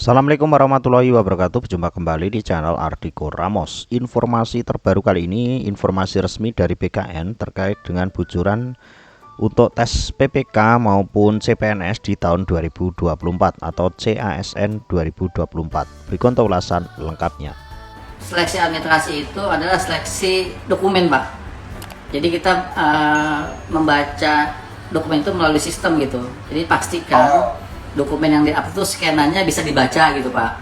Assalamualaikum warahmatullahi wabarakatuh. Berjumpa kembali di channel Ardiko Ramos. Informasi terbaru kali ini, informasi resmi dari BKN terkait dengan bocoran untuk tes PPK maupun CPNS di tahun 2024 atau CASN 2024. Berikut ulasan lengkapnya. Seleksi administrasi itu adalah seleksi dokumen, Pak. Jadi kita membaca dokumen itu melalui sistem gitu. Jadi pastikan dokumen yang di-upload itu scanannya bisa dibaca gitu, Pak.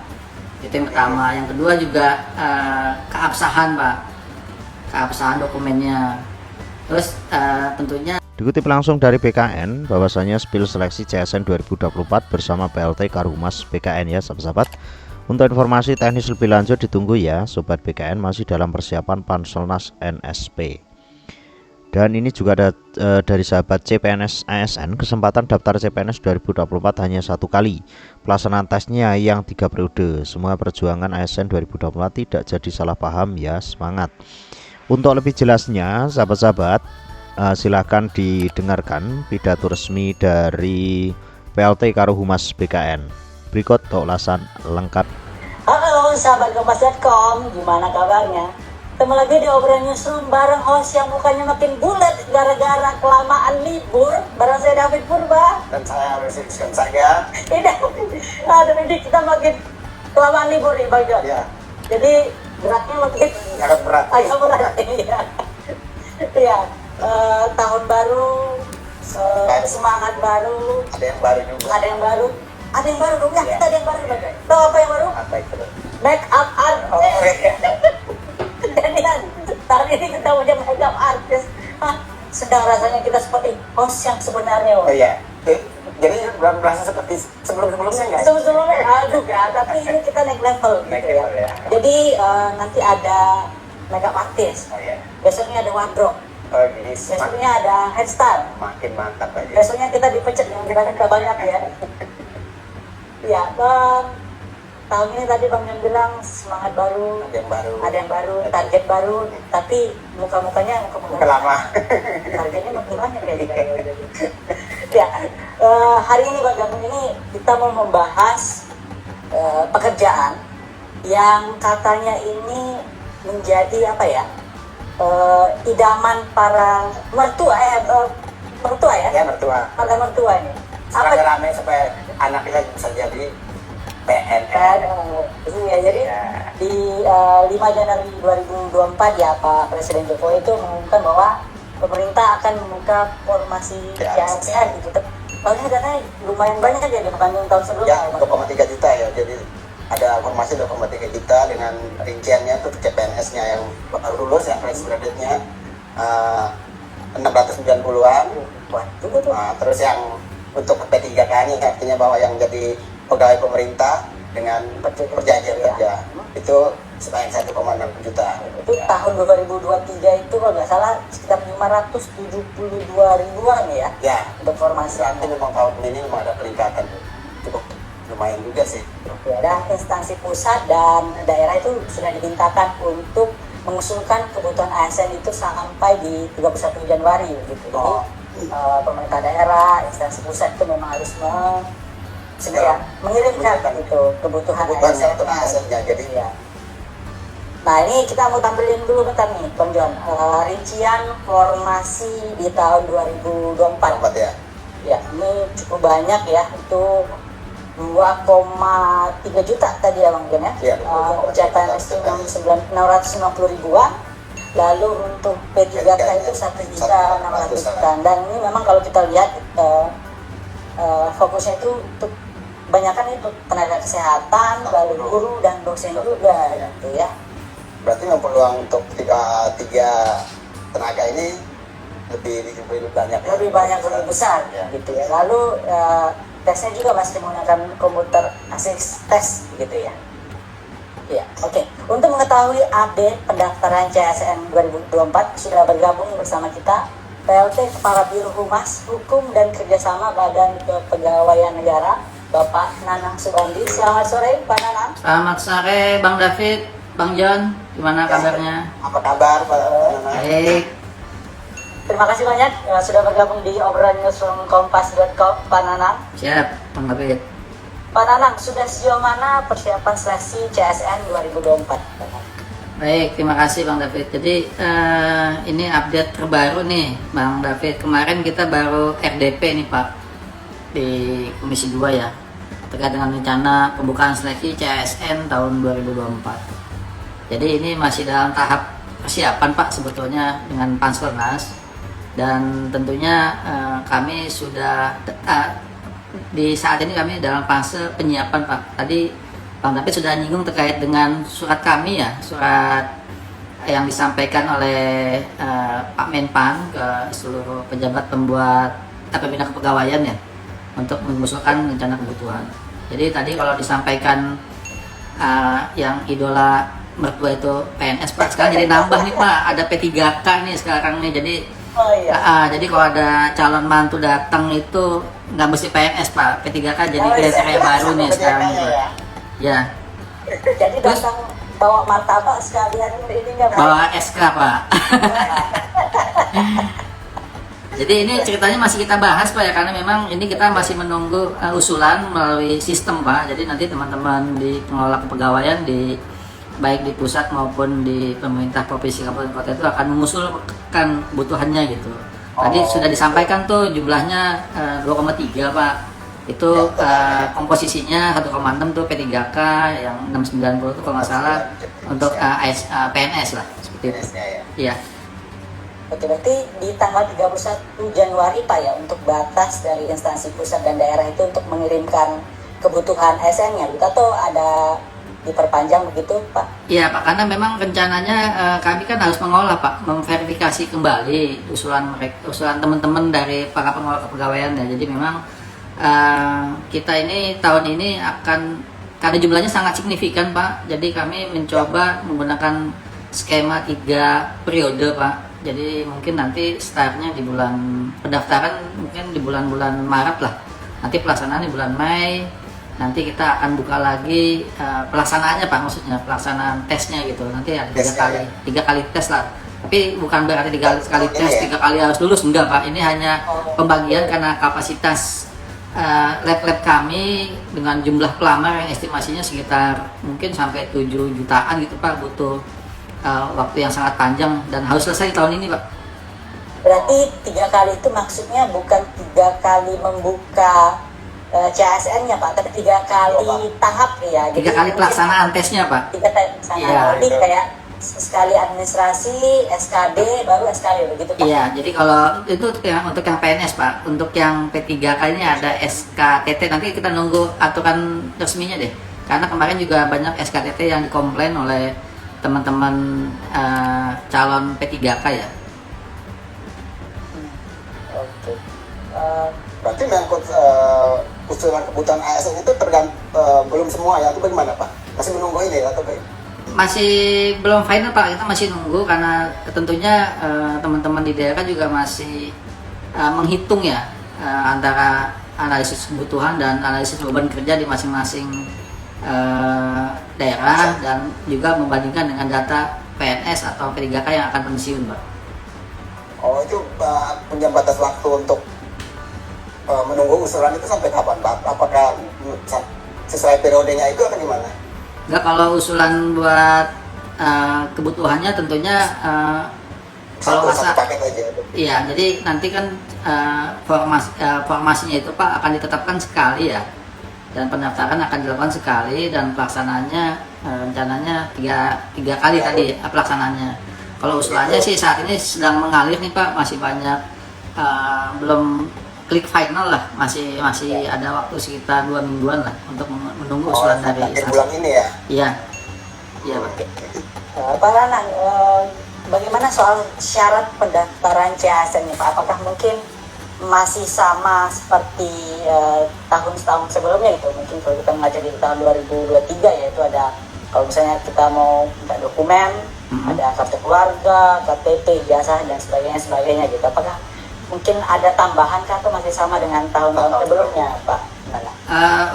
Itu yang pertama. Yang kedua juga keabsahan, Pak. Keabsahan dokumennya. Terus tentunya Dikutip langsung dari BKN bahwasanya spill seleksi CSN 2024 bersama PLT Karumas BKN ya sahabat-sahabat. Untuk informasi teknis lebih lanjut ditunggu ya Sobat BKN, masih dalam persiapan Panselnas NSP. Dan ini juga ada dari sahabat CPNS ASN, kesempatan daftar CPNS 2024 hanya satu kali. Pelaksanaan tesnya yang 3 periode. Semua perjuangan ASN 2024 tidak jadi salah paham ya, semangat. Untuk lebih jelasnya sahabat-sahabat, silakan didengarkan pidato resmi dari PLT Karuhumas BKN. Berikut ulasan lengkap. Halo sahabat kompas.com, gimana kabarnya? Ketemu lagi di obrolan newsroom bareng host yang mukanya makin bulat gara-gara kelamaan libur. Bareng saya David Purba. Dan saya harus ikutkan saya. Tidak, jadi kita makin kelamaan libur nih Bang John. Ya. Jadi geraknya makin Agak berat. agak berat. Iya. Iya. Tahun baru, semangat baru. Ada yang baru juga. Ada yang baru. Ada yang baru dong ya. Ya. Kita ada yang baru Bang John. Tahu apa yang baru? Apa itu? Make up art. Oh, iya. Dan tahun ini kita punya makeup artist. Sedang rasanya kita seperti host yang sebenarnya. Oh iya. Jadi belum merasa seperti sebelum-sebelumnya nggak? Sebelumnya aduh ya, tapi ini kita naik level gitu Naik ya. level, ya. Jadi nanti ada makeup artist. Oh iya. Besoknya ada wardrobe. Oh ini Besoknya ada hairstyle. makin mantap aja. Besoknya kita dipecat yang kita banyak ya. Ya, tahun ini tadi Bang Yon bilang semangat baru. Ada yang baru. Ada yang baru, target baru, tapi muka-mukanya Muka lama. Targetnya makin banyak ya. Ya, hari ini Bang Gabung ini kita mau membahas pekerjaan yang katanya ini menjadi apa ya, idaman para mertua mertua ya. Ya mertua. Para mertua ini. Apa Apa? ramai supaya anaknya bisa jadi PNS. Iya, jadi Ya. di 5 Januari 2024 ya Pak Presiden Jokowi itu mengumumkan bahwa pemerintah akan membuka formasi CSN gitu. Paling datanya lumayan banyak kan ya dibanding tahun sebelumnya. Ya, 2,3 juta ya. Jadi ada formasi 2,3 juta dengan rinciannya tuh CPNS-nya yang baru lulus ya, fresh graduate-nya 690-an. Wah, juga tuh. Nah, terus yang untuk P3K-nya artinya bahwa yang jadi pegawai pemerintah dengan perjanjian kerja itu sebanyak 1,6 juta. Itu tahun 2023 itu kalau nggak salah sekitar 572 ribuan ya Ya, untuk formasi. berarti memang tahun ini memang ada peningkatan cukup lumayan juga sih. Ya, ada instansi pusat dan daerah itu sudah dimintakan untuk mengusulkan kebutuhan ASN itu sampai di 31 Januari gitu. Jadi pemerintah daerah, instansi pusat itu memang harus mengirimkan itu kebutuhan Kebutuhannya untuk ASN. ASN-nya, jadi Ya. Nah ini kita mau tampilin dulu bentar nih Bang John, rincian formasi di tahun 2024. tempat ya. Ya, ini cukup banyak ya, itu 2,3 juta tadi ya Bang John ya. Iya, CPNS itu 690 ribuan. Lalu untuk P3K itu 1.600.000. Dan ini memang kalau kita lihat fokusnya itu untuk kebanyakan itu tenaga kesehatan, lalu guru dan dosen juga gitu ya. Berarti memang peluang untuk tiga tenaga ini lebih banyak ya? Lebih banyak, lebih besar Ya. gitu ya. Lalu tesnya juga masih menggunakan komputer assist test gitu ya. Ya, oke. Untuk mengetahui update pendaftaran CSN 2024 sudah bergabung bersama kita PLT Kepala Biro Humas Hukum dan Kerjasama Badan Kepegawaian Negara Bapak Nanang Subandi. Selamat sore Pak Nanang. selamat sore Bang David, Bang John, gimana kabarnya? Apa kabar Pak Nana? Baik. Terima kasih banyak sudah bergabung di obrolan newsroom kompas.com Pak Nanang. Siap, Bang David. Pak Nanang, sudah sejauh mana persiapan seleksi CSN 2024? Baik, terima kasih Bang David. Jadi ini update terbaru nih Bang David. Kemarin kita baru RDP nih Pak di Komisi 2 ya, terkait dengan rencana pembukaan seleksi CSN tahun 2024. Jadi ini masih dalam tahap persiapan Pak sebetulnya dengan Panspernas, dan tentunya kami sudah di saat ini kami dalam fase penyiapan Pak. Tadi Bang David sudah nyinggung terkait dengan surat kami ya, surat yang disampaikan oleh Pak Menpan ke seluruh pejabat pembuat pembina kepegawaian ya, untuk mengusulkan rencana kebutuhan. Jadi tadi kalau disampaikan yang idola mertua itu PNS Pak, sekarang jadi nambah nih Pak, ada P3K nih sekarang nih. Jadi jadi kalau ada calon mantu datang itu nggak mesti PNS Pak, P3K jadi kriteria baru nih sekarang nih Pak. Ya. Jadi datang bawa martabak sekalian ini nggak bawa SK Pak. Jadi ini ceritanya masih kita bahas Pak ya, karena memang ini kita masih menunggu usulan melalui sistem Pak. Jadi nanti teman-teman di pengelola kepegawaian di baik di pusat maupun di pemerintah provinsi kabupaten kota itu akan mengusulkan kebutuhannya gitu. Tadi sudah disampaikan tuh jumlahnya 2,3 Pak. Itu komposisinya 1,6 tuh P3K, yang 690 tuh kalau nggak salah untuk PNS lah seperti itu. Iya. Oke, berarti di tanggal 31 Januari Pak ya, untuk batas dari instansi pusat dan daerah itu untuk mengirimkan kebutuhan SN-nya, atau ada diperpanjang begitu Pak? Iya Pak, karena memang rencananya kami kan harus mengolah Pak, memverifikasi kembali usulan teman-teman dari para pengelola kepegawaian ya. Jadi memang kita ini tahun ini akan, karena jumlahnya sangat signifikan Pak, jadi kami mencoba menggunakan skema 3 periode Pak. Jadi mungkin nanti startnya di bulan pendaftaran mungkin di bulan-bulan Maret lah, nanti pelaksanaan di bulan Mei, nanti kita akan buka lagi pelaksanaannya Pak, maksudnya pelaksanaan tesnya gitu, nanti ada 3 kali tes lah. Tapi bukan berarti 3 kali tes 3 kali harus lulus, enggak Pak, ini hanya pembagian karena kapasitas lab-lab kami dengan jumlah pelamar yang estimasinya sekitar mungkin sampai 7 jutaan gitu Pak, butuh waktu yang sangat panjang dan harus selesai di tahun ini Pak. Berarti 3 kali itu maksudnya bukan 3 kali membuka CSN-nya Pak, tapi 3 kali tahap ya. 3 kali pelaksanaan tesnya Pak. 3 kali pelaksanaan, jadi kayak sekali administrasi, SKD, baru SKD begitu Pak? Iya, jadi kalau itu untuk yang PNS Pak, untuk yang P3K ini ada SKTT, nanti kita nunggu aturan resminya deh, karena kemarin juga banyak SKTT yang dikomplain oleh teman-teman calon P3K ya. Oke. Berarti mengangkut usulan kebutuhan ASN itu belum semua ya, itu bagaimana Pak? Masih menunggu ini atau bagaimana? Masih belum final Pak, kita masih nunggu karena tentunya teman-teman di daerah juga masih menghitung ya antara analisis kebutuhan dan analisis beban kerja di masing-masing daerah, dan juga membandingkan dengan data PNS atau P3K yang akan pensiun Pak. Oh, itu punya batas waktu untuk menunggu usulan itu sampai kapan Pak? Apakah sesuai periodenya itu atau gimana? Enggak, kalau usulan buat kebutuhannya tentunya kalau masa iya, jadi nanti kan formasinya itu Pak akan ditetapkan sekali ya, dan pendaftaran akan dilakukan sekali, dan pelaksanaannya rencananya tiga kali tadi pelaksanaannya. Kalau usulannya sih saat ini sedang mengalir nih Pak, masih banyak belum klik final lah, masih ada waktu sekitar 2 mingguan lah untuk menunggu usulan dari akhir bulan ini ya. Iya Pak. Pak Nanang, bagaimana soal syarat pendaftaran CSN Pak? Apakah mungkin masih sama seperti tahun-tahun sebelumnya gitu? Mungkin kalau kita mengajar di tahun 2023 ya, itu ada, kalau misalnya kita mau minta dokumen, ada kartu keluarga, KTP, ijazah dan sebagainya gitu. Apakah mungkin ada tambahan atau masih sama dengan tahun-tahun sebelumnya Pak?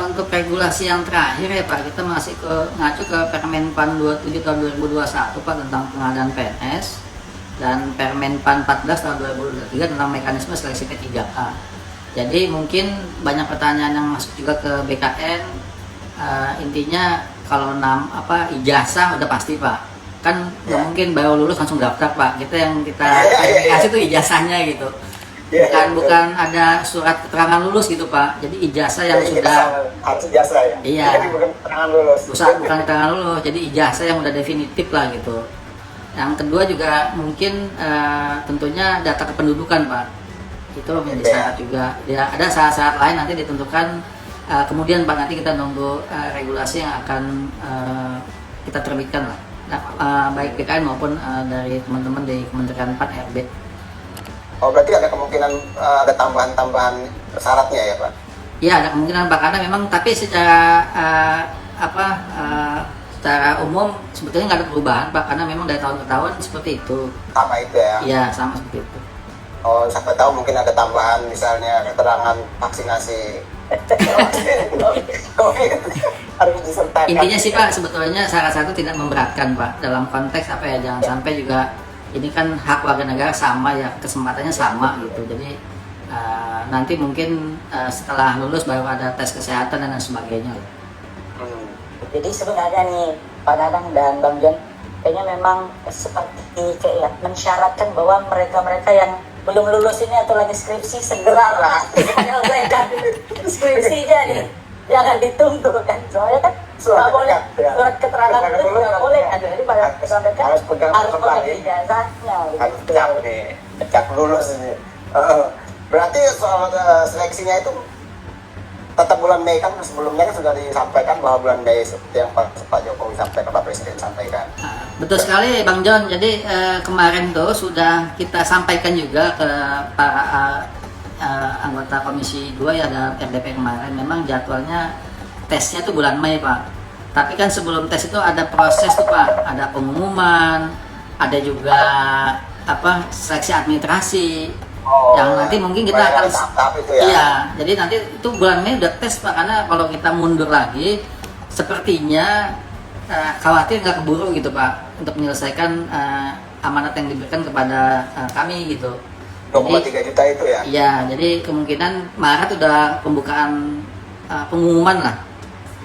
Untuk regulasi yang terakhir ya Pak, kita masih ngacu ke Permenpan 27 tahun 2021 Pak tentang pengadaan PNS, dan Permenpan 14 tahun 2023 tentang mekanisme seleksi P3K. Jadi mungkin banyak pertanyaan yang masuk juga ke BKN intinya kalau ijazah udah pasti Pak, kan nggak mungkin baru lulus langsung daftar Pak. Kita yang kita verifikasi itu ijazahnya gitu, bukan ada surat keterangan lulus gitu Pak. Jadi ijazah yang sudah harus ijazah ya. Iya. Jadi bukan keterangan lulus. bukan keterangan lulus, jadi ijazah yang udah definitif lah gitu. Yang kedua juga mungkin tentunya data kependudukan Pak, itu menjadi syarat juga. Ya ada syarat-syarat lain nanti ditentukan kemudian Pak, nanti kita nunggu regulasi yang akan kita terbitkan lah. Baik BKN maupun dari teman-teman di Kementerian PAN RB. Oh berarti ada kemungkinan ada tambahan-tambahan syaratnya ya Pak? Ya ada kemungkinan Pak, karena memang tapi secara secara umum sebetulnya nggak ada perubahan Pak, karena memang dari tahun ke tahun seperti itu. Sama itu ya? Iya sama seperti itu. Oh siapa tahu mungkin ada tambahan misalnya keterangan vaksinasi COVID harus disertakan. Intinya sih Pak, sebetulnya salah satu tidak memberatkan Pak, dalam konteks jangan sampai juga ini kan hak warga negara sama ya, kesempatannya sama gitu. Jadi nanti mungkin setelah lulus baru ada tes kesehatan dan sebagainya. Jadi sebenarnya nih Pak Nanang dan Bang John, kayaknya memang seperti kayak mensyaratkan bahwa mereka-mereka yang belum lulus ini atau lagi skripsi segeralah menyelesaikan skripsinya nih, jangan ditunggu kan, soalnya kan nggak boleh surat keterangan itu nggak boleh kan, jadi pada mereka harus pegang ijazahnya harus cap nih, cap lulus ini. Berarti soal seleksinya itu tetap bulan Mei, kan sebelumnya kan sudah disampaikan bahwa bulan Mei seperti yang Pak Jokowi sampaikan, Pak Presiden sampaikan. Betul sekali Bang John. Jadi kemarin tuh sudah kita sampaikan juga ke para anggota Komisi 2 ya, ada RDP kemarin. Memang jadwalnya tesnya tuh bulan Mei Pak. Tapi kan sebelum tes itu ada proses tuh Pak, ada pengumuman, ada juga seleksi administrasi. Yang nanti mungkin kita akan itu ya. Iya, jadi nanti itu bulan Mei udah tes Pak, karena kalau kita mundur lagi sepertinya khawatir nggak keburu gitu Pak untuk menyelesaikan amanat yang diberikan kepada kami gitu. 2,3 juta itu ya? Iya, jadi kemungkinan Maret udah pembukaan pengumuman lah.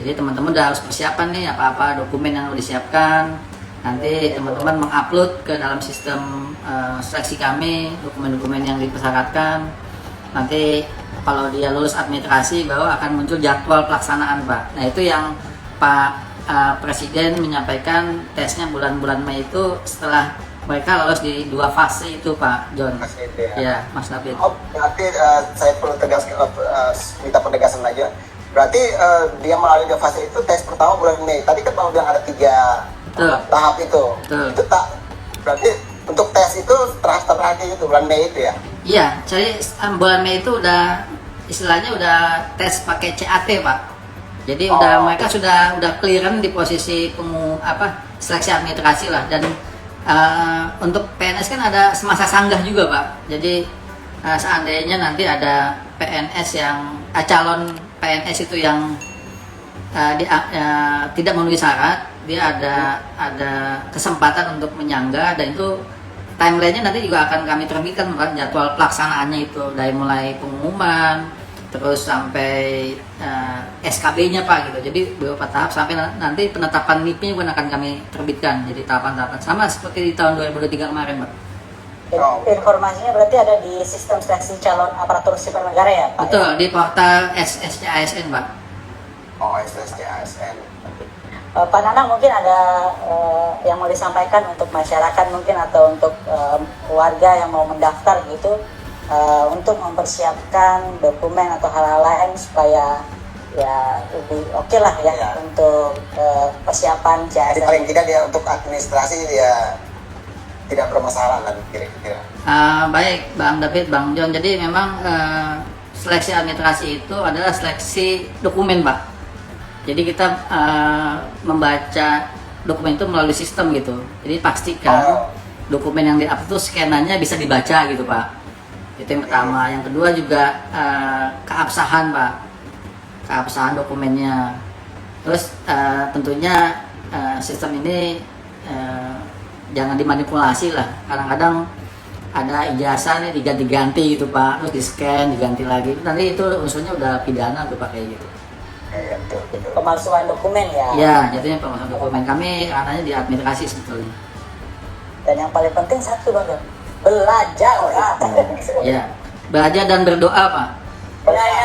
Jadi teman-teman udah harus persiapan nih apa-apa dokumen yang harus disiapkan. Nanti teman-teman mengupload ke dalam sistem seleksi kami dokumen-dokumen yang dipersyaratkan. Nanti kalau dia lulus administrasi baru akan muncul jadwal pelaksanaan Pak. Nah itu yang Pak Presiden menyampaikan tesnya bulan-bulan Mei itu setelah mereka lolos di 2 fase itu Pak John. Ya Mas David. Oh berarti saya perlu minta penegasan lagi. Berarti dia melalui 2 fase itu, tes pertama bulan Mei. Tadi kan bilang ada 3 tahap itu. Itu berarti untuk tes itu terakhir itu bulan Mei itu ya? Iya, jadi bulan Mei itu udah istilahnya udah tes pakai CAT Pak. Jadi mereka sudah clearance di posisi seleksi administrasi lah. Dan untuk PNS kan ada semasa sanggah juga Pak. Jadi seandainya nanti ada PNS yang calon PNS itu yang tidak memenuhi syarat, dia ada kesempatan untuk menyangga, dan itu timelinenya nanti juga akan kami terbitkan Pak, jadwal pelaksanaannya itu dari mulai pengumuman terus sampai SKB-nya Pak gitu. Jadi beberapa tahap sampai nanti penetapan NIP-nya pun akan kami terbitkan. Jadi tahapan-tahapan sama seperti di tahun 2023 kemarin Pak. Informasinya berarti ada di sistem seleksi calon aparatur sipil negara ya Pak? Betul, di portal SSCASN Pak. Oh SSCASN. Pak Nanang mungkin ada yang mau disampaikan untuk masyarakat mungkin atau untuk warga yang mau mendaftar gitu, untuk mempersiapkan dokumen atau hal-hal lain supaya ya lebih oke lah ya untuk persiapan Jadi paling tidak dia untuk administrasi dia tidak bermasalah lah kira-kira. Baik Bang David, Bang John. Jadi memang seleksi administrasi itu adalah seleksi dokumen Pak. Jadi kita membaca dokumen itu melalui sistem gitu. Jadi pastikan dokumen yang di-upload itu scanannya bisa dibaca gitu Pak. Itu yang pertama. Yang kedua juga keabsahan Pak. Keabsahan dokumennya. Terus tentunya sistem ini jangan dimanipulasi lah. Kadang-kadang ada ijazah nih diganti-ganti gitu Pak. Terus di-scan, diganti lagi. Nanti itu unsurnya udah pidana tuh Pak kayak gitu. Iya, betul, betul. Pemalsuan dokumen ya. Ya, jadinya pemalsuan dokumen. Kami anaknya di administrasi sebetulnya. Dan yang paling penting satu Bang, belajar. Ya, belajar dan berdoa Pak. Belajar.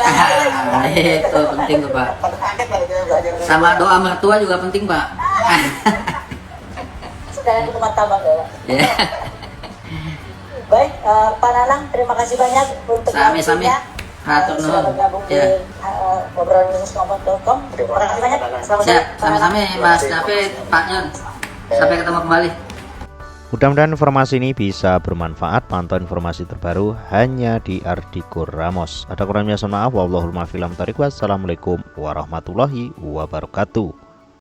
Itu penting tuh Pak. Pada kaget lah dia belajar. Sama doa mertua juga penting Pak. Sekalian hukuman tambah ya. Ya. Baik, Pak Nanang, terima kasih banyak untuk Sami-sami. waktunya. Hatur Sudah nuhun. bergabung Ya. di obrolan bisnis kompas.com. Terima kasih banyak. Selamat Siap, Pak sami-sami Nanang. Mas David, Pak Yon. Sampai ketemu kembali. Mudah-mudahan informasi ini bisa bermanfaat. Pantau informasi terbaru hanya di Ardikur Ramos. Ada kurangnya mohon maaf. Wallahul muwaffiq. Wassalamualaikum warahmatullahi wabarakatuh.